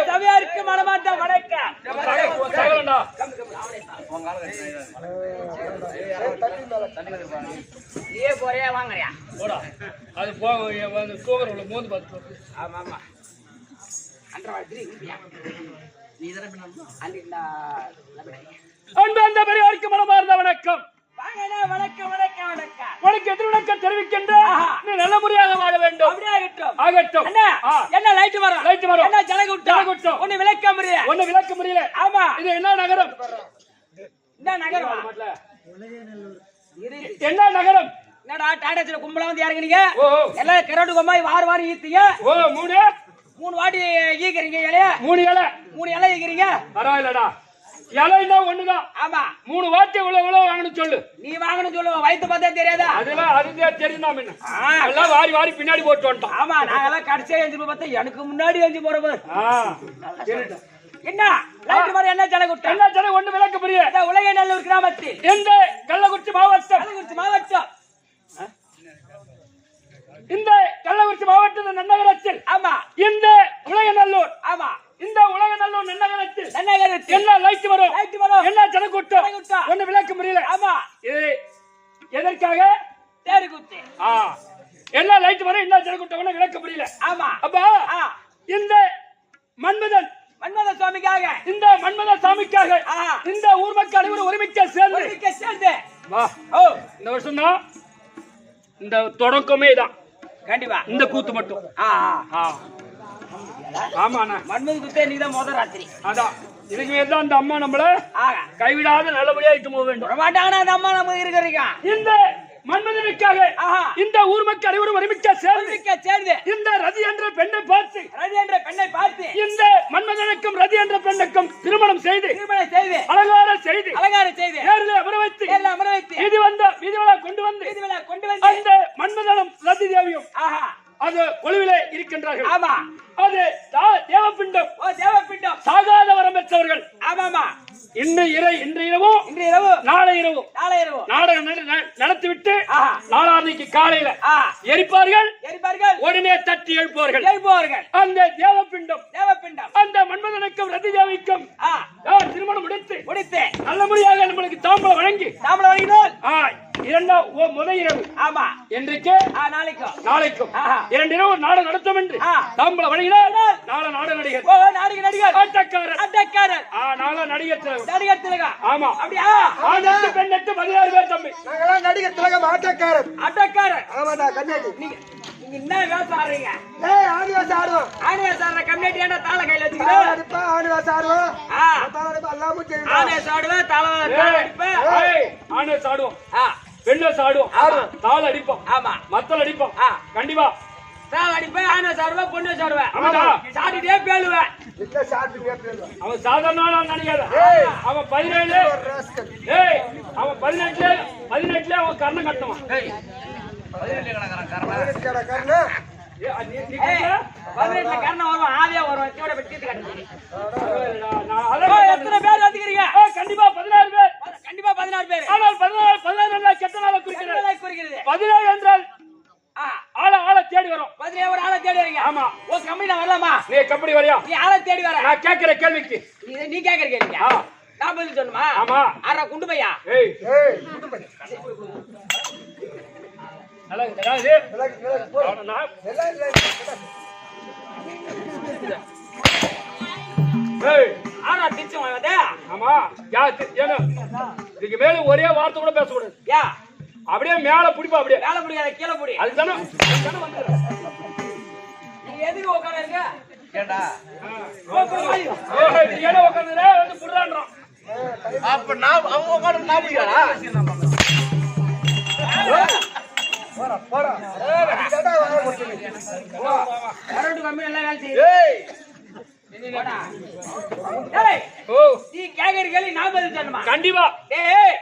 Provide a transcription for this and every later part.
சபையாருக்கு மனமார்ந்த வணக்கம். நீயே போறியா வாங்கறியா? அது போக தூங்குற மோந்து பார்த்து. ஆமா ஆமா அந்த பெரியவருக்கு மனமார்ந்த வணக்கம். வணக்கம் வணக்கம் வணக்கம். உனக்கு எதிர்வணக்கம் தெரிவிக்கின்ற நீ நல்ல முறையாக வாழ வேண்டும். அப்படியே ஆகட்டும் ஆகட்டும். என்ன லைட் வரும் என்ன ஜலகுட்டம் ஒண்ணு விளக்க முடியல. ஆமா இது என்ன நகரம்? என்ன நகரம்? என்ன நகரம்? என்னடா டாடாச்சில கும்பலா வந்து இறங்குறீங்க? எல்லாம் கரோடு கொம்மாய் வாரி ஈத்தீங்க. மூணு வாட்டி ஈக்கிறீங்க இலைய. மூணு இலை ஈக்கிறீங்க. பரவாயில்லடா, இலைன்னா ஒண்ணுதான். ஆமா, 3 வாட்டி இவ்வளவு வாங்கணும் சொல்லு. நீ வாங்கணும் சொல்லு, வயிற்று பார்த்தா தெரியாதா? அதெல்லாம் அதுவே தெரியும். எல்லாம் வாரி பின்னாடி போட்டு வந்துட்டோம். ஆமா, நாங்கெல்லாம் கடைசியா எஞ்சி பார்த்தா எனக்கு முன்னாடி எஞ்சி போறது. என்ன லைட் மாதிரி என்ன ஜலகுட்டம்? என்ன ஜல ஒண்ணு விளக்க புரிய. உலகநல்லூர் கிராமத்தில் இந்த கள்ளக்குறிச்சி மாவட்டம் இந்த கள்ளக்குறிச்சி மாவட்டத்தின் நன்னகரத்தில். ஆமா, இந்த உலகநல்லூர். ஆமா, இந்த உலகநல்லூர் நன்னகரத்தில் என்ன லைட் வரும் என்ன ஜனக்கூட்டம் ஒண்ணு விளக்க முடியல. ஆமா, இது எதற்காக? தேரு குத்து. என்ன லைட் வரும் என்ன ஜனக்கூட்டம் ஒண்ணு விளக்க முடியல. ஆமா, அப்ப இந்த மன்மத சுவாமிக்காக இந்த ஊர் மக்கள் அனைவரும் ஒருமிக்க சேர்ந்து வா. இந்த வருஷம் தான் இந்த தொடக்கமே தான். கண்டிப்பா இந்த கூத்து மட்டும். ஆமா, மன்மது குத்தே நீதான் முதல் ராத்திரி. அதான் இதுக்கு மேல அந்த அம்மா நம்மள கைவிடாத நல்லபடியா இட்டு போக வேண்டும். மாட்டாங்கன்னா அந்த அம்மா நம்ம இருக்கிறீங்க. இந்த மன்மதனுக்காக இந்த ஊர் மக்கள் அனைவரும் ஒருமிக்க சேர்ந்து இந்த ரதி என்ற பெண்ணை பார்த்து இந்த மன்மதனுக்கும் ரதி என்ற பெண்ணுக்கும் திருமணம் செய்து அலங்காரம் செய்து நேரில் அமர வைத்து வீதி விழா கொண்டு வந்து அந்த மன்மதனும் ரதி தேவியும் அது கொலுவிலே இருக்கின்றார்கள். ஆமா, அது தேவப்பிண்டம் சாகாத வரம் பெற்றவர்கள். ஆமாமா, இன்று இரவு நாளை இரவு நாடகம் நடத்திவிட்டு நாளான்னைக்கு காலையில எரிப்பார்கள். உடனே தட்டி எழுப்புவார்கள். அந்த தேவப்பிண்டம் அந்த மன்மதனுக்கும் ரதி தேவிக்கும் திருமணம் முடித்து நல்ல முறையாக நம்மளுக்கு தாம்பலம் வழங்கினால் முதல் இரவு. ஆமா, இன்றைக்கு நாளைக்கும் 2 இரவு நாடகம் நடத்தும் என்று தாம்பலம் வழங்கினால் நாளை நடிகர் அட்டக்காரர் நடிகர் திலகம். ஆமா, அப்படியா? பெண் 16 பேர் தம்பி. நாங்கெல்லாம் நடிகர் திலகம் அட்டக்காரர். ஆமாடா கண்ணாடி. நீங்க என்ன வேஷம் ஆடுறீங்க? ஆடிவாசம் ஆடுவோம். ஆடிவாசம் ஆடுற கண்ணாடி ஏன்டா தாள கையில வச்சுக்கிறீங்க? ஆடிவாசம் ஆடுவோம். எல்லாமும் தெரியும். ஆடிவாசம் ஆடுவேன், தாள அடிப்பேன். ஆடிவாசம் ஆடுவோம், பெண்ணை சாடுவோம், தாள அடிப்போம். ஆமா, மத்தல் அடிப்போம். கண்டிப்பா தாள அடிப்பேன், ஆடிவாசம் ஆடுவேன், பொண்ணு சாடுவேன். சாட்டிட்டே பேழுவேன். அவன் சாதாரண நினைக்காத. அவன் 17 அவன் 18 அவன் கர்ணம் கட்டுவான். 18 கர்ணம் வருவான், ஆதியா வருவான். எத்தனை பேர் வந்துக்கிறீங்க? கண்டிப்பா 16 பேர். கண்டிப்பா 16 பேர். ஆனால் 16 கெட்ட நாளை குறிக்கிறது. 17 என்றால் ஆள தேடி வரோம். மதுரையில ஒரு ஆளை தேடி வரீங்க? ஆமா. ஓ கம்பெனி நான் வரலாமா? நீ கம்பெனி வரியா? நீ ஆளை தேடி வர. நான் கேக்குற கேள்விக்கு நீ கேக்குற கேள்விங்க. நான் பதில் சொல்லணுமா? ஆமா. ஆறா குண்டு பையா. ஏய் குண்டு பையா. நல்லா இருக்கு. ஏய் ஆனா டிச்சு வாங்கதே. ஆமா. ஏனோ இதுக்கு மேல ஒரே வார்த்தை கூட பேச கூடாது. யா அப்படியே மேல புடிப்பா அப்படியே. மேல புடிக்காத கீழ புடி. அதுதானே வந்துற. நீ எதுக்கு உட்கார்றீங்க? கேடா. நீ ஏல உட்கார்றே வந்து புடுறான்றான். அப்ப நான் அவங்க உட்கார்ந்து நான் புடிக்கறா? போடா போடா. கேடா வர போறீங்க. கரண்ட் கம்பெனி எல்லாம் வேலை செய்யுது. ஏய் போடா. டேய் ஓ நீ கேக்குற கேள்வி நான் பதில் சொல்லணுமா? கண்டிப்பா. டேய்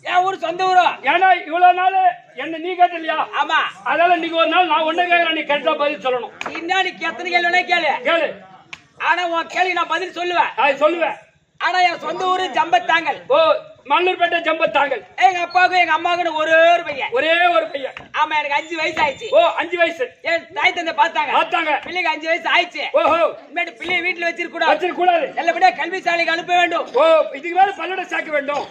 என் ஊர் சொந்த ஊரு. ஏன்னா இவ்வளவு நாள் என்ன நீ கேட்டலையா? ஆமா. அதனால நீங்க ஒரு நாள் நான் ஒண்ணு கேக்குறேன், நீ கரெக்டா பதில் சொல்லணும். இன்னைக்கு எத்தனை கேள்வி வேணா கேளு. கேளு. ஆனா உன் கேள்வி நான் பதில் சொல்லுவேன். நான் சொல்லுவேன். ஆனா என் சொந்த ஊரு ஜம்பத்தாங்கல். ஓ மல்லூர்பேட்டை ஜம்பத்தாங்கல். எங்க அப்பாவுக்கும் எங்க அம்மாவுக்கும் ஒரே ஒரு பையன். ஒரே ஒரு பையன். ஆமா எனக்கு 5 வயசு ஆயிடுச்சு. ஓ 5 வயசு. என் தாய் தந்தை பார்த்தாங்க. பிள்ளைக்கு 5 வயசு ஆயிடுச்சு. ஓஹோ. இனிமேட்டு பிள்ளைய வீட்டுல வச்சிருக்க கூடாது. நல்லபடியா கல்வி சாலைக்கு அனுப்ப வேண்டும். ஓ இதுக்கு மேல பல்லட சேர்க்க வேண்டும்.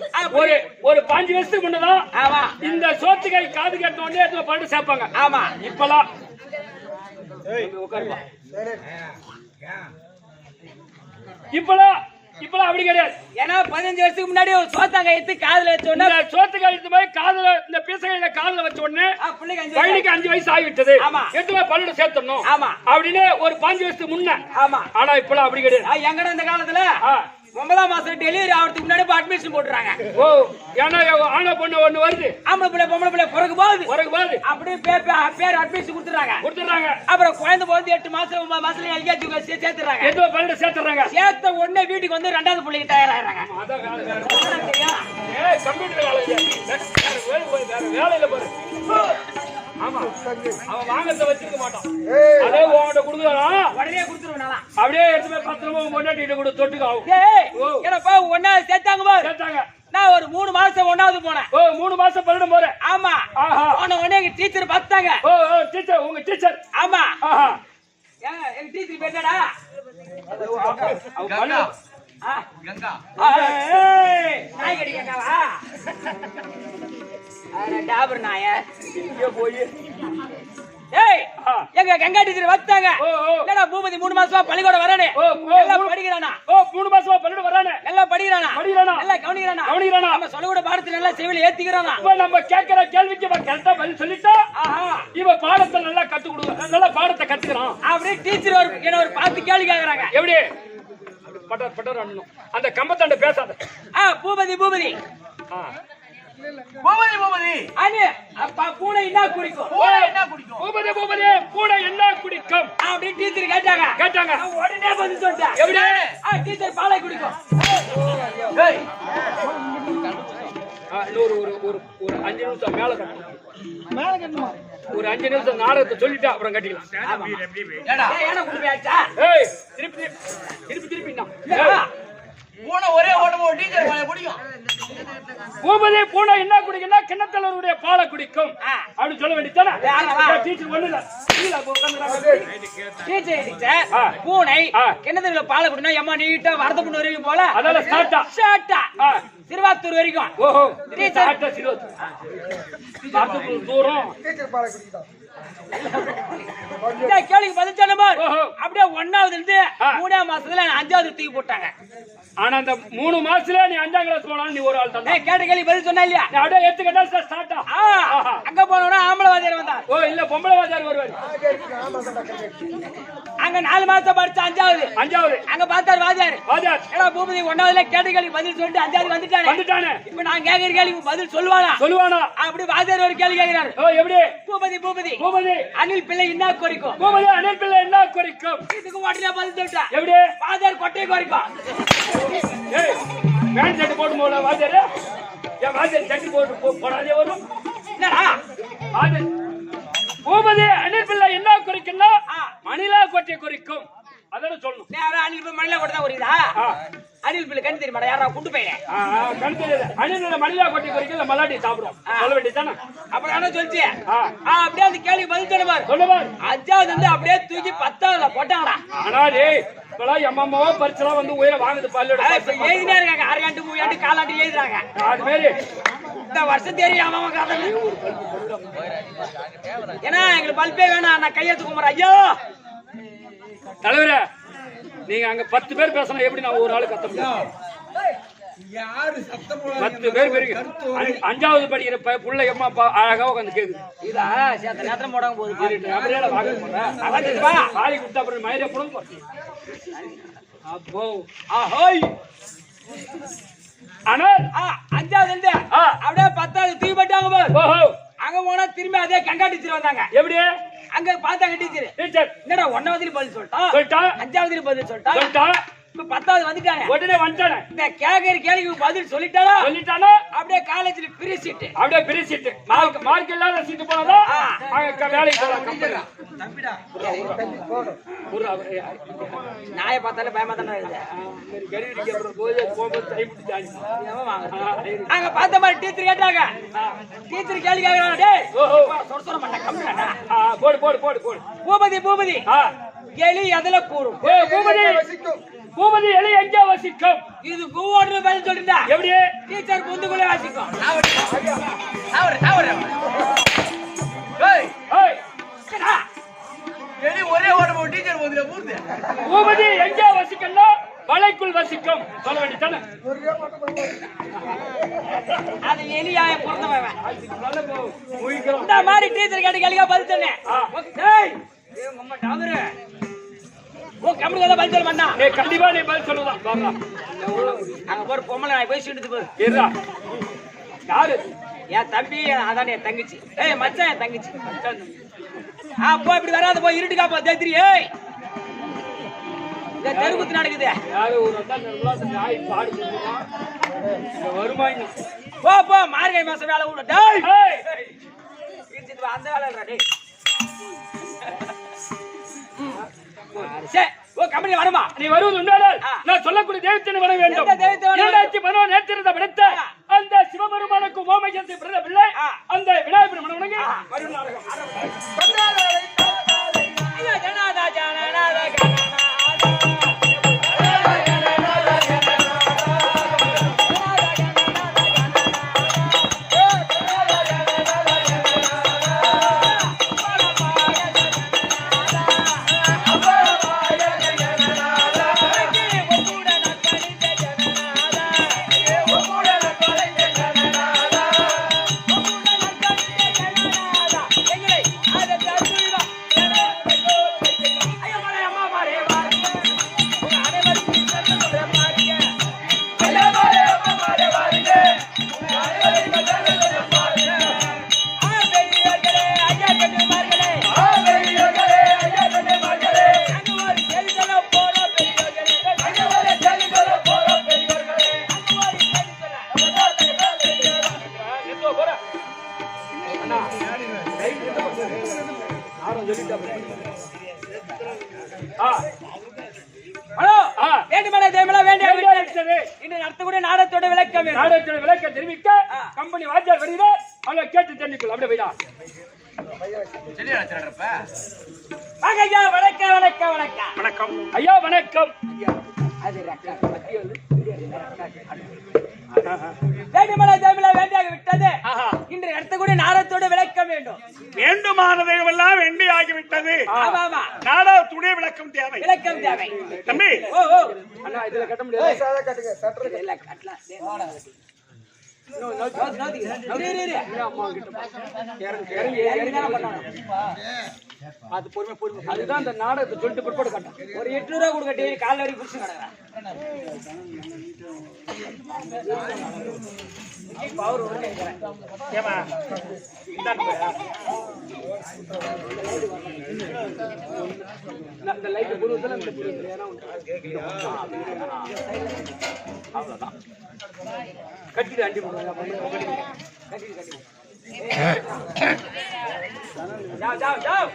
ஒரு 5 வருஷத்துக்கு முன்னதான் ஆமா இந்த சோத்துக்கை காது கேட்ட உடனே அது பல்லட சேர்ப்பாங்க. ஆமா இப்பலாம் இப்பலாம் அப்படி கிடையாது. ஏன்னா 15 வருஷத்துக்கு முன்னாடி ஒரு சோத்தாங்க எடுத்து காதுல வச்ச உடனே சோத்துக்கை எடுத்து போய் காதுல இந்த பீசகையில காதுல வச்ச உடனே பையனுக்கு 5 வயசு ஆகிவிட்டது. எடுத்து போய் பல்லட சேர்த்தணும். ஆமா அப்படின்னு ஒரு 5 வருஷத்துக்கு முன்ன. ஆமா. ஆனா இப்பலாம் அப்படி கிடையாது. எங்கடா இந்த காலத்துல 9ஆம் மாசம் டெலிவரி ஆகிறதுக்கு முன்னாடி அட்மிஷன் போட்டுறாங்க. ஓ ஏன்னா ஆனா பொண்ணு ஒண்ணு வருது, ஆம்பளை பிள்ளை பொம்பளை பிள்ளை பிறகு போகுது அப்படியே பேர் அட்மிஷன் கொடுத்துறாங்க. அப்புறம் குழந்தை போது 8 மாசம் 9 மாசத்துல எல்கேஜி சேர்த்துறாங்க. ஏதோ பல்லட சேர்த்துறாங்க. சேர்த்த உடனே வீட்டுக்கு வந்து 2வது பிள்ளைக்கு தயாராகிறாங்க. கம்ப்யூட்டர் வேலையில பாரு. ஆமா அவன் வாங்கத்தை வச்சிருக்க மாட்டான். அதே உன்கிட்ட கொடுக்குறான் உடனே கொடுத்துருவேன். அப்படியே எடுத்து போய் 10 ரூபாய் கொண்டாட்டிட்டு கூட தொட்டுக்கு ஆகும். ஏன்னா ஒன்னாவது சேர்த்தாங்க. நான் ஒரு 3 மாசம் 1வது போனேன். ஓ 3 மாசம் பல்லடம் போறேன். ஆமா. போன உடனே எங்க டீச்சர் பார்த்தாங்க. ஓ டீச்சர் உங்க டீச்சர். ஆமா. எங்க டீச்சர் பேட்டடா கங்கா. நாய் கடிக்காவா? டாபர் நாய போய் எங்க கங்கா டீச்சர் வந்தாங்க. என்னடா பூபதி 3 மாசமா பள்ளிக்கூடம் வரானே. எல்லாம் படிக்கிறானா? ஓ 3 மாசமா பள்ளிக்கூடம் வரானே. எல்லாம் படிக்கிறானா? எல்லாம் கவனிக்கிறானா? நம்ம சொல்லுகிற பாடத்துல நல்லா செவில ஏத்திக்கிறானா? இப்ப நம்ம கேக்குற கேள்விக்கு இவன் கரெக்டா பதில் சொல்லிட்டா இவன் பாடத்தை நல்லா கத்து கொடுக்க நல்லா பாடத்தை கத்துக்கிறான். அப்படியே டீச்சர் ஒரு 10 கேள்வி கேக்குறாங்க. எப்படி பட்டர் அண்ணனும் அந்த கம்பத்தாண்ட பேசாத. பூபதி அண்ணே அப்பா பூனை என்ன குடிக்கும்? பூபதி பூனை என்ன குடிக்கும் அப்படி டீச்சர் கேட்டாங்க. உடனே பதில் சொல்லிட்டேன். எப்படி? டீச்சர் பாலை குடிக்கும். ஒரு 5 நிமிஷம் மேல கட்டணும். ஒரு 5 நிமிஷம் நாடகத்தை சொல்லிட்டு அப்புறம் கட்டிக்கலாம். திருப்பி பூனை ஒரே ஓட்டமோ டீச்சர் பாலை குடிக்கும். பூபதி பூனை என்ன குடிக்கும்னா கிணத்தலருடைய பாலை குடிக்கும் அப்படின்னு சொல்ல வேண்டியதானே. டீச்சர் ஒண்ணு இல்ல பூனை கிணத்துல பாலை குடினா எம்மா நீட்டா வரதப்புண்ணு வரைக்கும் போல. அதனால ஸ்டார்ட்டா திருவாத்தூர் வரைக்கும். ஓஹோ தூரம் கேள்விக்கு பதில் சொன்ன அப்படியே 1வது இருந்து 3ஆம் மாசத்துல 5வது தூக்கி போட்டாங்க. ஆனா அந்த 3 மாசத்துல நீ 5ஆம் கிளாஸ் போனாலும் நீ ஒரு ஆள் தான். கேட்ட கேள்வி பதில் சொன்னா இல்லையா? அப்படியே எடுத்துக்கிட்டா ஸ்டார்ட்டா அங்க போனோம்னா ஆம்பளை வாத்தியார் வந்தார். ஓ இல்ல பொம்பளை வாத்தியார் வருவாரு. அங்க 4 மாசம் படிச்ச 5வது அங்க பார்த்தார் வாத்தியார். ஏடா பூபதி 1வதுல கேட்ட கேள்வி பதில் சொல்லிட்டு 5வது வந்துட்டானே. இப்ப நான் கேக்குற கேள்வி பதில் சொல்லுவானா? அப்படி வாத்தியார் ஒரு கேள்வி கேக்குறாரு. எப்படி? பூபதி அனில் பிள்ளை என்ன குறிக்கும்? அனில் பிள்ளை என்ன குறிக்கும்? இதுக்கு உடனே பதில் சொல்லிட்டா. எப்படி? வாத்தியார் கொட்டை குறிக்கும். பேண்ட் சட்டை போட்டு போல வாத்தியாரு என் வாத்தியார் சட்டை போட்டு போடாதே வரும். பூபதி அனில் பிள்ளை என்ன குறிக்கும்னா மணிலா கொட்டை குறிக்கும். அதோட சொல்லணும். அனில் பிள்ளை மணிலா கொட்டை தான் குறிதா? அனில் பிள்ளை கண் தெரியுமாடா? யாரா குண்டு பையன் கண் தெரியாது. அனில் மணிலா கொட்டை குறிக்கும். மல்லாட்டி சாப்பிடும் சொல்ல வேண்டியதானே. அப்ப அப்புறம் சொல்லிச்சு அப்படியே அந்த கேள்வி பதில் சொல்லுவார் சொல்லுவார். 5வது வந்து அப்படியே தூக்கி 10வது போட்டாங்களா. ஆனா டேய் இப்பெல்லாம் எம்மாமாவோ பரிசெல்லாம் வந்து உயிரை வாங்குது பல்லோட எழுதினே இருக்காங்க. 6 ஆண்டு 3 ஆண்டு 4 ஆண்டு எழுதுறாங்க. அது மாதிரி இந்த வருஷம் தெரியும் அம்மா காதல். ஏன்னா எங்களுக்கு பல்பே வேணாம். நான் கையெழுத்து கும்பிட்றேன். ஐயோ தலைவரே நீங்க அங்க 10 பேர் பேசணும். எப்படி நான் ஒரு ஆளு கத்த முடியும்? 10 பேர் பெரிய 5வது படிக்கிற புள்ள எம்மா அப்பா அழகா உட்காந்து கேக்குது. இதா சேத்த நேரத்துல போடாம போகுது. அப்படியே வாங்க போறேன் பாலி கொடுத்தா அப்புறம் மயிரை புடம் போட்டு அப்போ ஆஹோய். ஆனா 5வது வந்து அப்படியே 10வது தூக்கி போட்டாங்க பாரு. ஓஹோ அங்க போனா திரும்பி அதே கங்கா டீச்சர் வந்தாங்க. எப்படி அங்க பார்த்தாங்க டீச்சர். என்னடா 1வதுல பதில் சொல்லிட்டா 5வதுல பதில் சொல்லிட்டா இப்ப 10வது வந்துட்டானே உடனே வந்துட்டானே. இந்த கேக்குற கேள்விக்கு பதில் சொல்லிட்டானா அப்படியே காலேஜ்ல ஃப்ரீ சீட். அப்படியே ஃப்ரீ சீட். மார்க் இல்லாத சீட் போனதா அங்க வேலைக்கு போலாம். தம்பிடா நாயை பார்த்தாலே பயமா தானே இருக்குது. அங்க பார்த்த மாதிரி டீச்சர் கேட்டாங்க. டீச்சர் கேள்வி கேட்கறாங்க. டேய் சொர பண்ண கம்மிடா. போடு போடு போடு போடு. பூபதி எலி எதுல கூறும்? பூபதி எலி எங்க வசிக்கும்? இது பூவோடு பதில் சொல்லிட்டா எப்படி டீச்சர் புந்துக்குள்ளே வசிக்கும். எலி ஒரே ஓட்டம் ஒரு டீச்சர் போதுல பூந்து. பூபதி எங்க வசிக்கணும்? மலைக்குள் வசிக்கும் சொல்ல வேண்டியதானே. அது எலியாய பிறந்தவன். இந்த மாதிரி டீச்சர் கேட்ட கேள்வியா பதில் சொன்னேன். அம்மா டாமரு ஓ கம்முனு பதில் சொல்ல மாட்டா. நீ கண்டிப்பா நீ பதில் சொல்லுதான் பாருடா. அங்க போற பொம்மலை நான் போய் சீட்டு போய் இருடா. யாரு? என் தம்பி அதான் என் தங்கச்சி. ஏய் மச்சான் என் தங்கச்சி. அப்போ இப்படி வராத போய் இருட்டுக்கா போ தேத்திரி. ஏய் இந்த தெருக்குத்து நடக்குது. யாரு ஒரு வந்தா நாய் பாடு சொல்லுமா இந்த வருமாய் போ மார்கழி மாசம் வேலை விட. டேய் ஏய் அந்த வேலை இல்லடா டேய். சே ஓ கம்பெனி வரமா? நீ வருவது உண்டானால் நான் சொல்லக்கூடிய தெய்வத்தினை வர வேண்டும். 2011 நேற்றிருந்த விடத்த அந்த சிவபெருமானுக்கு ஓமையத்தை பிறந்த பிள்ளை அந்த விநாயகர் மனவணங்கி மறுநாடகம் ஜனாதா ஜனாதா நாடகத்தோட விளக்க தெரிவிக்க கம்பெனி வாத்தியார் வருகிறார். அவங்க கேட்டு தெரிஞ்சுக்கொள்ள அப்படியே போயிடா. ஐயா வணக்கம் வணக்கம் வணக்கம் வணக்கம் ஐயா வணக்கம். வேண்டியாக விட்டது. இன்று அடுத்த கூட நாடகத்தோட விளக்கம் வேண்டும். வேண்டுமானதையெல்லாம் வேண்டி ஆகிவிட்டது. நாடகத்துடைய விளக்கம் தேவை. விளக்கம் தேவை தம்பி. ஓ அண்ணா இதுல கட்ட முடியாது. அதுதான் அந்த நாடகத்தை சொல்லிட்டு பிற்பாடு கட்டும். ஒரு 800 ரூபா கொடுக்க கால வரைக்கும் புடிச்சு கிடக்குறேன். கட்டிட்டு அண்டி கட்டி जाओ जाओ जाओ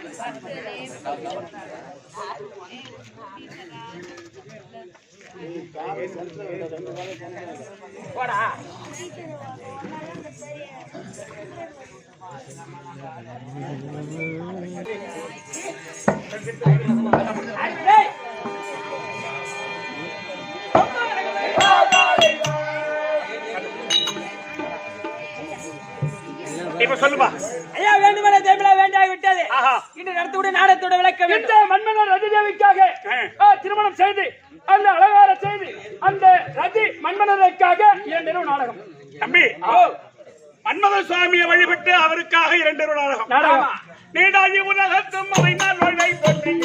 போடா இப்ப சொல்லுமா ஐயா வேண்டுமென தேவலா வேண்டாய் விட்டது இன்று நடத்தக்கூடிய நாடகத்தோட விளக்க இந்த மன்மதன் ரதி தேவிக்காக திருமணம் செய்து அந்த அலங்கார செய்து அந்த ரதி மன்மதனுக்காக 2 நாடகம் தம்பி மன்மத சுவாமியை வழிபட்டு அவருக்காக 2 நாடகம் நீடாதி உலகத்தும் அவை நான் வழி போற்றி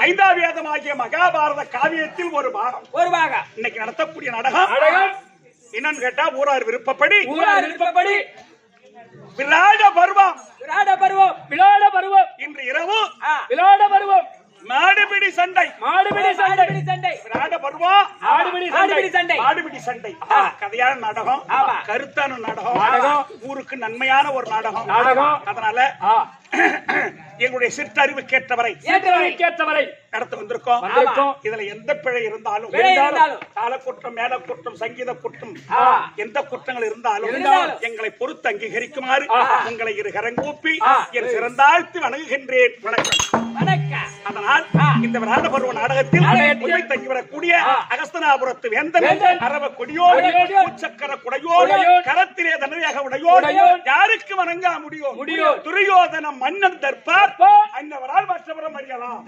ஐந்தாவது வேதமாகிய மகாபாரத காவியத்தில் ஒரு பாகம் இன்னைக்கு நடத்தக்கூடிய நாடகம் என்னன்னு கேட்டா ஊரார் விருப்பப்படி விளையாட பருவம் இன்று இரவு விளையாட பருவம் மாடுபிடி சண்டை விளையாட பருவம் மாடுபிடி சண்டை கதையான நாடகம் கருத்தான நாடகம் ஊருக்கு நன்மையான ஒரு நாடகம் அதனால எங்களுடைய சிற்றறிவு கேட்டவரை நடத்த வந்திருக்கோம் இதுல எந்த பிழை இருந்தாலும் காலக்குற்றம் மேல குற்றம் சங்கீத குற்றம் எந்த குற்றங்கள் இருந்தாலும் எங்களை பொறுத்து அங்கீகரிக்குமாறு உங்களை இருகரங்கூப்பி என் சிறந்தாழ்த்து வணங்குகின்றேன் வணக்கம் அதனால் இந்த விராட பருவ நாடகத்தில் உண்மை தங்கிவிடக்கூடிய அகஸ்தனாபுரத்து வேந்தன் அரவ கொடியோடு சக்கர குடையோடு கரத்திலே தண்டனையாக உடையோடு யாருக்கு வணங்க முடியும் துரியோதன மன்னன் தர்பார் அன்னவரால் மற்றவரம் அறியலாம்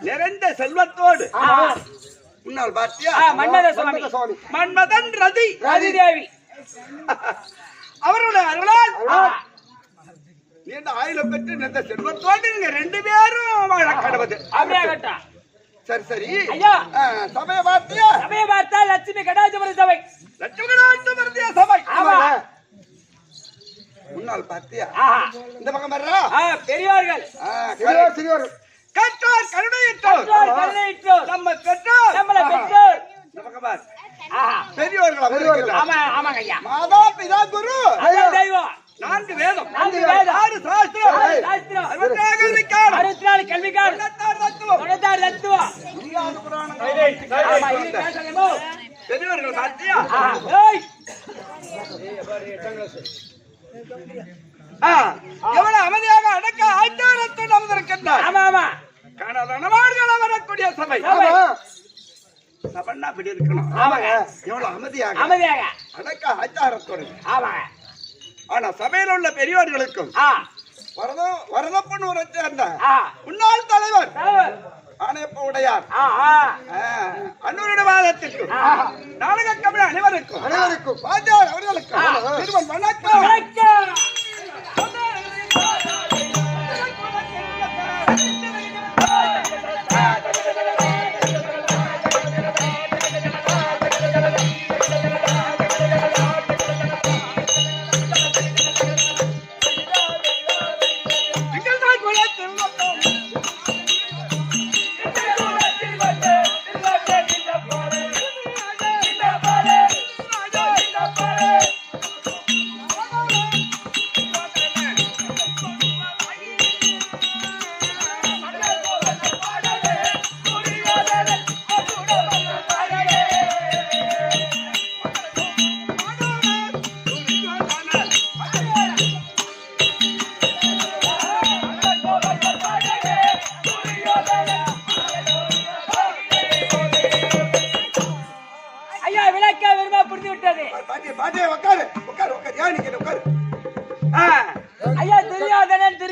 நிறைந்த செல்வத்தோடு முன்னாள் பாத்தியா மன்மதன் ரதி தேவி அவருடைய அருளால் நீண்ட ஆயுளம் பெற்று நிறைந்த செல்வத்தோடு நீங்க 2 பேரும் வாழ கடவுது. சரி சரி ஐயா, சபையை பார்த்தியா? சபையை பார்த்தா லட்சுமி கடாட்சபுர சபை. லட்சுமி கடாட்சபுர சபை. முன்னாள் பாத்தியா? இந்த பக்கம் வர்றா பெரியவர்கள் சிறியோர்கள் கற்றார் கருணையிட்டோர் நம்ம பெற்றோர் நம்மளை பெற்றோர் இந்த பக்கம் பார் பெரியவர்கள் ஆமாங்க ஐயா. மாதா பிதா குரு தெய்வம் 4 வேதம் 4 வேதம் 6 சாஸ்திரம் 64 கல்விக்கார் 96 தத்துவம் பெரியவர்கள் பாத்தியா? எவ்வளவு அமைதியாக அடக்க ஆச்சாரத்தோடு அமர்ந்திருக்கின்றார். காணாத நவார்கள் வரக்கூடிய சபை சபைன்னா இப்படி இருக்கணும். எவ்வளவு அமைதியாக அடக்க ஆச்சாரத்தோடு. ஆனா சபையில் உள்ள பெரியவர்களுக்கும் வரதப்பனூரை சேர்ந்த முன்னாள் தலைவர் ஆணையப்ப உடையார் அன்னூருடைய வாதத்திற்கு நாடக கவிழா அனைவருக்கும் வாத்தியார் அவர்களுக்கும் வணக்கம்.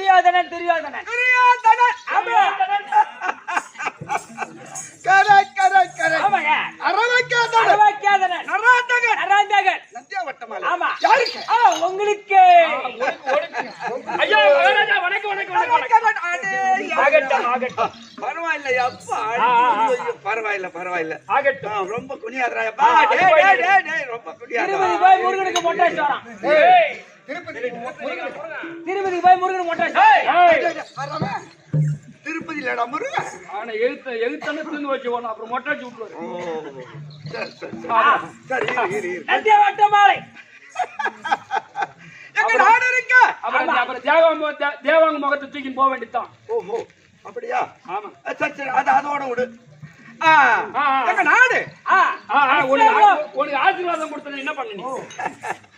துரியோதனன் துரியோதனன் துரியோதனன். ஆமா கரெக்ட் கரெக்ட் கரெக்ட். ஆமாங்க அரவக்காதனன். அரவக்காதனன் நராந்தகன். நராந்தகன் நந்தியாவட்டமாலை. ஆமா யாருக்கு? உங்களுக்கு ஐயா மகாராஜா வணக்கம் வணக்கம் வணக்கம் கரெக்ட். அடே, ஆகட்டும் ஆகட்டும் பரவாயில்லை அப்பா. பரவாயில்ல பரவாயில்ல. ஆகட்டும் ரொம்ப குனியாதரா அப்பா. டேய் டேய் டேய் டேய் ரொம்ப குனியாதரா. திருப்பதி போய் முருகனுக்கு மொட்டை அடிச்சாராம் ஏய் திருப்பதி போய் முருகனுக்கு மொட்டை அடிச்சாராம் வரவா. திருப்பதிலடா முருகன். ஆனா எழுத்தன தின்னு வச்சுவோம் அப்புறம் மொட்டை அடிச்சு விட்டுருவாரு ஓ சரி சரி சரி இரு. நந்தியாவட்டமாலை எங்க நாடு இருக்கா? அப்புறம் தேவாங்க முகத்தை தூக்கின்னு போக வேண்டியதுதான் ஓஹோ அப்படியா? ஆமா சரி சரி அதோட விடு. எங்க நாடு? உனக்கு ஆசீர்வாதம் கொடுத்தது என்ன பண்ண நீ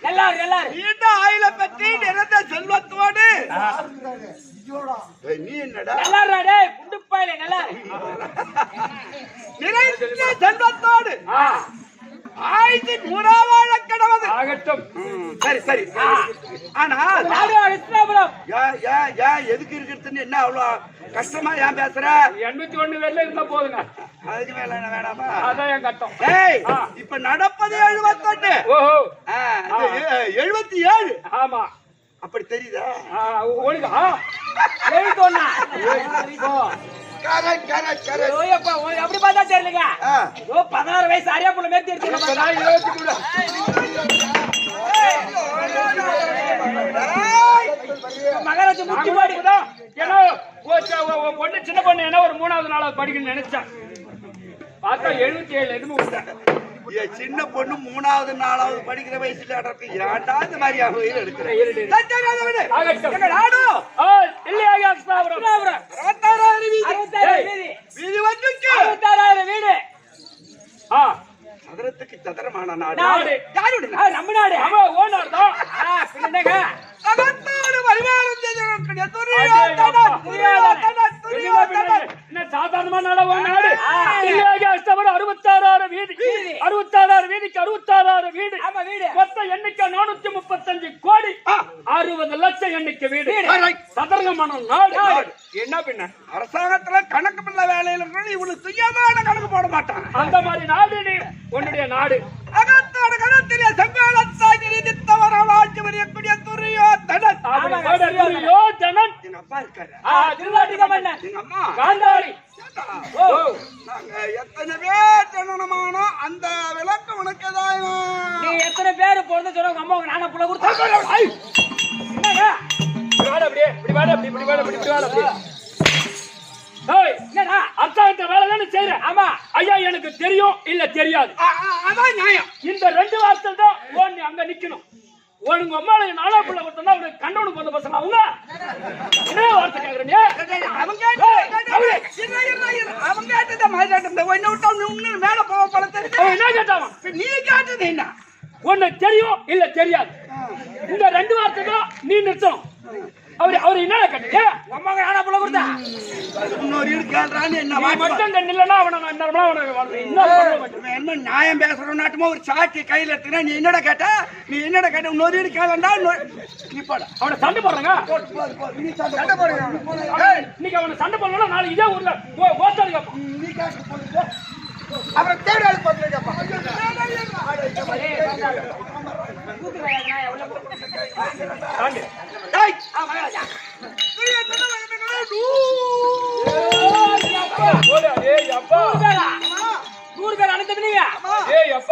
எல்லாரும் எல்லாரும் நீண்ட ஆயுள பற்றி நிறந்த செல்வத்தோடு. ஏய், நீ என்னடா எல்லாரும் டேய் குண்டுப்பாயில நல்லா நிறைந்த செல்வத்தோடு ஆயிரத்தி நூறாவாழ கடவுது. ஆகட்டும் சரி சரி. ஆனா நாடு கிருஷ்ணாபுரம் எதுக்கு இருக்கிறதுன்னு என்ன அவ்வளவு கஷ்டமா ஏன் பேசுற? 81 பேர்ல இருந்தா போதுங்க அதுக்கு மேல என்ன வேணாமா? அதான் என் கட்டம் ஏய் இப்ப நடப்பது 78. ஓஹோ 77. ஆமா அப்படி தெரியுதா? உனக்கு எழுத்தோண்ணா கரெக்ட் கரெக்ட் கரெக்ட். ஓயப்பா அப்படி பார்த்தா தெரியலங்க ஓ 16 வயசு அரியா புள்ள மேத்தி எடுத்து நான் 23 மகாராஜா முட்டி மாடி ஏன்னா பொண்ணு சின்ன பொண்ணு என்ன ஒரு 3வது 4வது படிக்கணும்னு நினைச்சேன் பார்த்தா 77 எதுவும் விட்டேன் சின்ன பொண்ணு 3வது 4வது படிக்கிற வயசுல அடக்கு ஏன்டா இந்த மாதிரி அவன் எடுக்கிறேன். இல்லையா கிருஷ்ணாபுரம் 66,000 வீதி. 66,000 வீதி வீதி வந்துச்சு. 66,000 வீடு சதுரத்துக்கு சதுரமான நாடு. நாடு யாருடைய ஆ, நம்ம நாடு ஆமா ஓனர் தான் பின்னங்க சகத்தோடு பரிமாறம் செய்தவர்களுடைய என்ன சாதாரணமான நாடா உன் நாடு இல்லையா கிருஷ்ணாபுரம் 66,000 வீதி 66,000 வீதிக்கு 66,000 வீடு ஆமா வீடு மொத்த எண்ணிக்கை 435 கோடி 60 லட்சம் எண்ணிக்கை வீடு சதுரங்கமான நாடு என்ன பின்ன அரசாங்கத்துல கணக்கு பிள்ளை வேலையில இவ்வளவு சுயமான கணக்கு போட மாட்டான். அந்த மாதிரி நாடு நீ உன்னுடைய நாடு அகத்தோடு கணத்திலே செங்கோலத்தாகி நீதித்தவர வாழ்க்கை வரையக்கூடிய துரியோதனன். துரியோதனன் எங்க அப்பா இருக்காரு. திருவாட்டிக மன்னன் எங்க அம்மா காந்தாரி நாங்க எத்தனை பேர் ஜனனமானோ அந்த விளக்கு உனக்கு நீ எத்தனை பேரு பிறந்து சொல்ல உங்க அம்மா உங்க நானா புள்ள கொடுத்தா அரசாங்கத்தை வேலை தானே செய்யறேன். ஆமா ஐயா எனக்கு தெரியும் இல்ல தெரியாது. அதான் நியாயம். இந்த 2 வார்த்தை தான் நீ அங்க நிக்கணும். உனக்கு அம்மாவை நாளா புள்ள கொடுத்தா உனக்கு கண்டவனுக்கு வந்த பசங்க அவங்க என்ன வார்த்தை கேக்குறீங்க? அவங்க கேட்டதை மேல போக பல தெரியும். என்ன கேட்டாவன் நீ கேட்டது என்ன? உன்னை தெரியும் இல்ல தெரியாது. இந்த 2 வார்த்தை தான் நீ நிறுத்தணும். அவரு என்ன கேட்டீங்க? அம்மா நானா புள்ள கொடுத்தா இன்னொரு கேள்றான்னு என்ன மட்டும் நில்லனா என்ன நியாயம் பேசுற நாட்டுமா ஒரு சாட்சி கையில எடுத்துனா நீ என்னடா கேட்ட? நீ என்னடா கேட்ட? இன்னொரு கேளண்டா நீ போட அவனை சண்டை போடுறாங்க. நீ சண்டை போடுங்க. இன்னைக்கு அவனை சண்டை போடலாம் நாளைக்கு இதே ஊர்ல ஓட்டாளி கேட்பான். நீ கேட்க போடுங்க. அப்புறம் தேடாளி பத்திரிக்கை நூறு பேர் அனுப்பினீங்க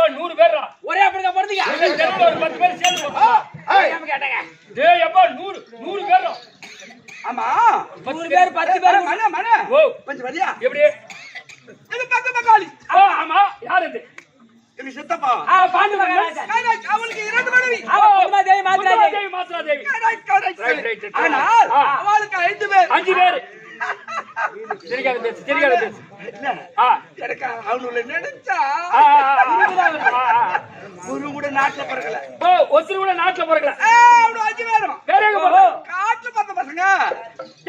100 பேர் ஒரே அப்படிதான் பிறந்தீங்க 10 பேர் சேர்ந்து கேட்டேங்க 100 பேர். ஆமா 100 பேர் 10 பேர் மன மன ஓ கொஞ்சம் வரியா? எப்படி? இது பக்க பக்காளி. ஆமா யார் இது? எங்க சித்தப்பா. பாண்டு மகாராஜா அவளுக்கு 2 மனைவி. ஆமா தேவி மாத்ரா தேவி மாத்ரா தேவி. ஆனா அவளுக்கு 5 பேர். 5 பேர். தெரியாது பேசு. எனக்கு அவனுள்ள நினைச்சா குரு கூட நாட்டுல பிறக்கல. ஒருத்தர் கூட நாட்டுல பிறக்கல. அவனு 5 பேரும் வேற எங்க போறோம்? காட்டுல பார்த்த பசங்க.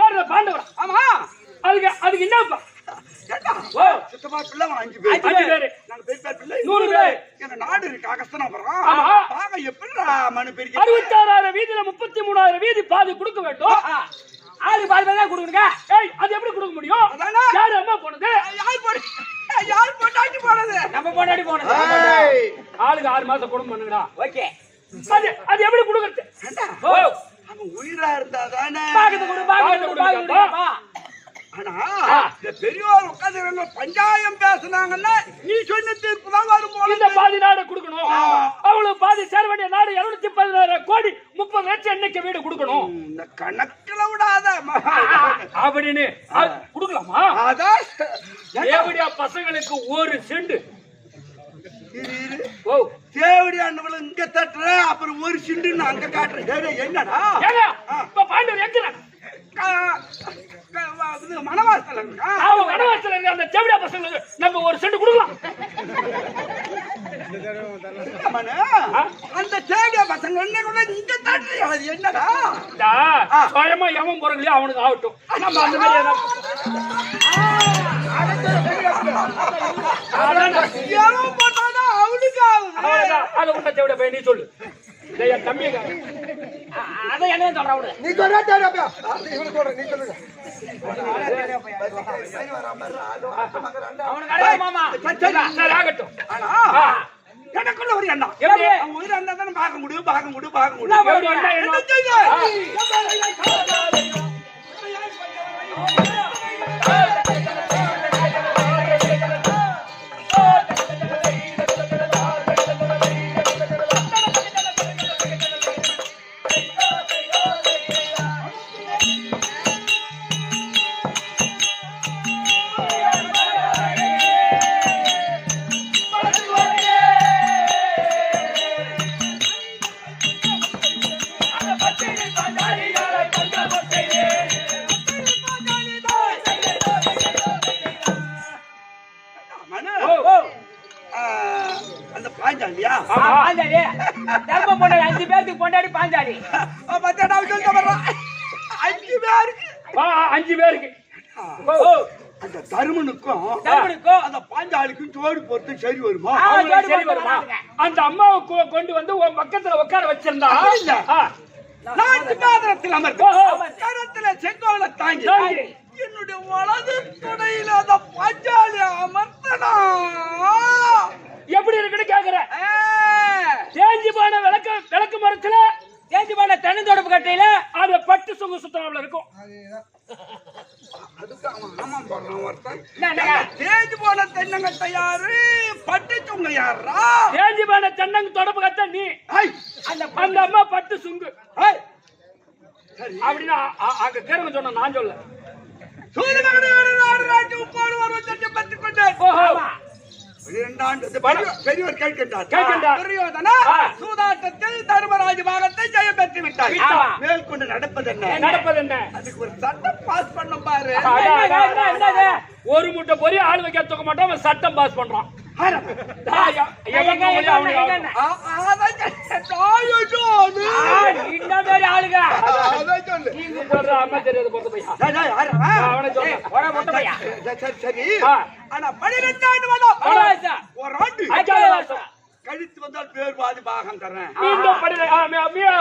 யாரு பாண்டவரா? ஆமா அதுக்கு என்னப்பா? சித்தப்பா பிள்ளை 5 பேர். 5 பேர். நாங்க பெரிய பிள்ளை 100 பேர். எங்க நாடு இருக்கு அகஸ்தனாபுரம். ஆமா. பாக எப்படிடா மனு பெருக்கி 66,000 வீதியில 33,000 வீதி பாதி கொடுக்க வேண்டும். ஆளு பாதி தான் கொடுக்கணுங்க. ஏய் அது எப்படி கொடுக்க முடியும்? அதானே? யாரு அம்மா போனது? யார் பொண்டாட்டி போனது? நம்ம பொண்டாட்டி போனது. ஏய், ஆளுக்கு 6 மாசம் குடும்பம் பண்ணுங்கடா. ஓகே. அது எப்படி கொடுக்கறது? ஏண்டா, அவன் உயிரா இருந்தா தானே. பாக்கத்து கொடுப்பா. ஆனா இந்த பெரியோர் உட்கார்ந்து பஞ்சாயம் பேசுனாங்கன்னா நீ சொன்ன தீர்ப்பு தான் வரும் போல. இந்த பாதி நாடு கொடுக்கணும். அவங்களுக்கு பாதி சேர வேண்டிய நாடு 216 கோடி 30 லட்சம் எண்ணிக்கை வீடு கொடுக்கணும். இந்த கணக்குல விடாத அப்படின்னு கொடுக்கலாமா? அதான் எப்படியா பசங்களுக்கு ஒரு செண்டு ஓ தேவடி அண்ணவளை இங்க தட்டுற, அப்புறம் ஒரு சிண்டுன்னு அங்க காட்டுறேன். என்னடா ஏங்க இப்ப பாண்டவர் எங்கிறாங்க? மனவாசல இருக்கா? அவங்க வனவாசல இருக்க அந்த தேவடியா பசங்களுக்கு நம்ம ஒரு செண்டு கொடுக்கலாம். அந்த தேவடியா பசங்க என்ன கூட இங்க தட்டுறீங்க, அது என்னடா? சுயமா எவன் போறீங்களோ அவனுக்கு ஆகட்டும். நம்ம அந்த மாதிரி அதை உண்ட தேவடியா பையன் நீ சொல்லு. என் தம்பியை அதான் என்ன சொல்ற? நீ சொல்ற தேவடியா இவனு சொல்ற, நீ சொல்லுங்க. அவனுக்கு அடையாளம் மாமா. சரி ஆகட்டும். எனக்குள்ள ஒரு எண்ணம், உயிர் இருந்தா தானே பார்க்க முடியும். அந்த பாஞ்சாலியா பாஞ்சாலி தர்ம பொண்டாடி 5 பேருக்கு பொண்டாடி பாஞ்சாலி. 5 பேருக்கு அந்த தருமனுக்கும் அந்த பாஞ்சாலிக்கும் ஜோடி பொறுத்து சரி வருமா? சரி வருமா? அந்த அம்மாவை கொண்டு வந்து உன் பக்கத்துல உட்கார வச்சிருந்தா நான் சிம்மாதனத்தில் அமர்ந்து கரத்துல செங்கோலை தாங்கி என்னுடைய வலது துணையில அந்த பாஞ்சாலி அமர்த்தனா எப்படி இருக்குன்னு கேக்குற? தேஞ்சி போன விளக்கு மரத்துல தேஞ்சி போன தென்னந்தோடப்பு கட்டையில அது பட்டு சுங்கு சுத்தமாவில் இருக்கும். தேஞ்சி போன தென்னங்கட்டை யாரு, பட்டு சுங்கு யாரா? தேஞ்சி போன தென்னங்க தொடப்பு கட்ட நீ, அந்த அம்மா பட்டு சுங்கு அப்படின்னா அங்க கேருங்க சொன்ன நான் சொல்ல. பெரியவர் கேட்கின்றார். சூதாட்டத்தில் தர்மராஜ் பாகத்தை ஜெயம் பெற்று விட்டார். மேற்கொண்டு நடப்பது என்ன? அதுக்கு ஒரு சட்டம் பாஸ் பண்ண பாரு. ஒரு முட்டை பொறி ஆள் வைக்க தூக்க மாட்டோம், அவன் சட்டம் பாஸ் பண்றான். கழித்து வந்தால் பேர் பாதி பாகம் தரேன்,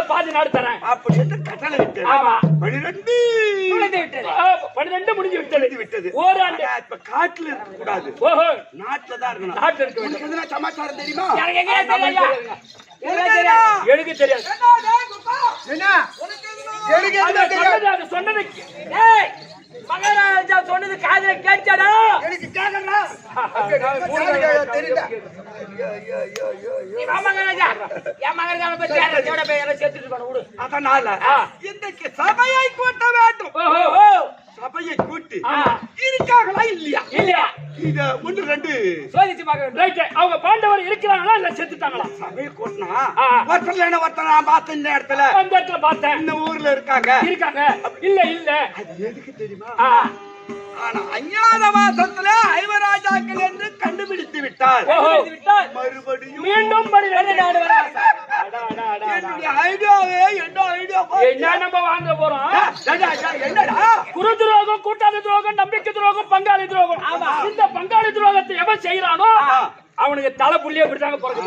பாதி நாடு தரேன் அப்படின்னு கட்டளை விட்டு 12 முடிஞ்சு விட்டது. இப்ப காட்டுல இருக்க கூடாது, நாட்டுல தான் இருக்கணும். நாட்டுல இருக்க எதுனா சமாச்சாரம் தெரியுமா? எனக்கு தெரியாது. சொன்னது மகாராஜா சொன்னது காதுல கேட்கடா. எனக்கு கேட்கறா தெரியல. மகாராஜா என் மகாராஜா பத்தி யாரோட பேரை சேர்த்துட்டு போன விடு. அதனால இன்றைக்கு சபையை கூட்ட வேண்டும். சபையை கூட்டி இருக்காங்களா இல்லையா? இத 1 2 சோதிச்சு பார்க்க. அவங்க பாண்டவர் இருக்கிறாங்களா இல்ல செத்துட்டாங்களா? சபையை கூட்டினா ஒருத்தர் ஒருத்தர் நான் பார்த்தேன், இந்த இடத்துல பார்த்தேன், இந்த ஊர்ல இருக்காங்க. இல்ல அது எதுக்கு தெரியுமா? ஆனா அஞ்ஞான வாசத்துல ஐவராஜாக்கள் என்று கண்டுபிடித்து விட்டார். மறுபடியும் மீண்டும் ஐடியாவே என்ன ஐடியா என்ன நம்ம வாங்க போறோம்? என்னடா? குரு துரோகம், கூட்டாளி துரோகம், நம்பிக்கை துரோகம், பங்காளி துரோகம். இந்த பங்காளி துரோகத்தை எவன் செய்யறானோ அவனுக்கு தலை புள்ளியே பிடிச்சாங்க பிறகு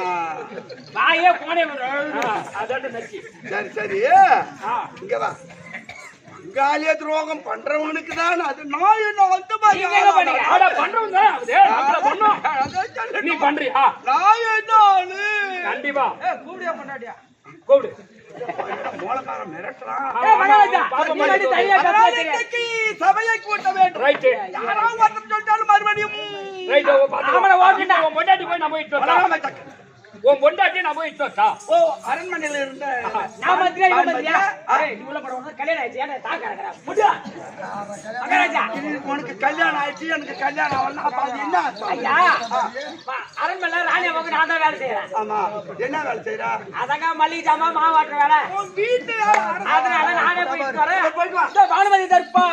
வாயே போனே. அதான் நச்சு. சரி இங்க வா. பங்காளிய துரோகம் பண்றவனுக்கு தான் அது. நான் என்ன அந்த மாதிரி நீங்க என்ன பண்ணீங்க? ஆட பண்றவங்க அதே நம்மள பண்ணோம். நீ பண்றியா? நான் என்ன ஆளு? கண்டிப்பா கூப்பிடியா பண்ணாடியா கூப்பிடு. மூலக்காரன் மிரட்டுறான். மகாராஜா பாப்பா நீ வந்து தனியா அதனால பேசுறீங்க. இன்னைக்கு சபையை கூட்ட வேண்டும். ரைட் யாராவது ஒருத்தர் சொல்லிட்டாலும் மறுபடியும் ரைட் பாத்து ஆமன ஓடிட்டா. உன் பொண்டாட்டி போய் நான் போயிட்டு வரேன். வராம தக்கு. உன் பொண்டாட்டி நான் போயிட்டு வரேன். ஓ அரண்மனையில இருந்த நான் மத்தியா இவன் மத்தியா ஆ. நீ உள்ள போறவங்க கல்யாணம் ஆயிடுச்சு ஏன்டா தாக்க இருக்கற முடியா மகாராஜா இது உனக்கு கல்யாணம் ஆயிடுச்சு எனக்கு கல்யாணம் ஆகல. அப்ப அது என்ன அர்த்தம்? ஐயா அரண்மனை ராணியா போக நான் தான் வேலை செய்யறேன். ஆமா என்ன வேலை செய்யறா? அதங்க மல்லிகை ஜாமா மாவாட்டுற வேலை. உன் வீட்டு வேலை அரச- அதனால நானே போயிட்டு வரேன். போயிட்டு வா. இந்த பானுமதி தர்ப்பா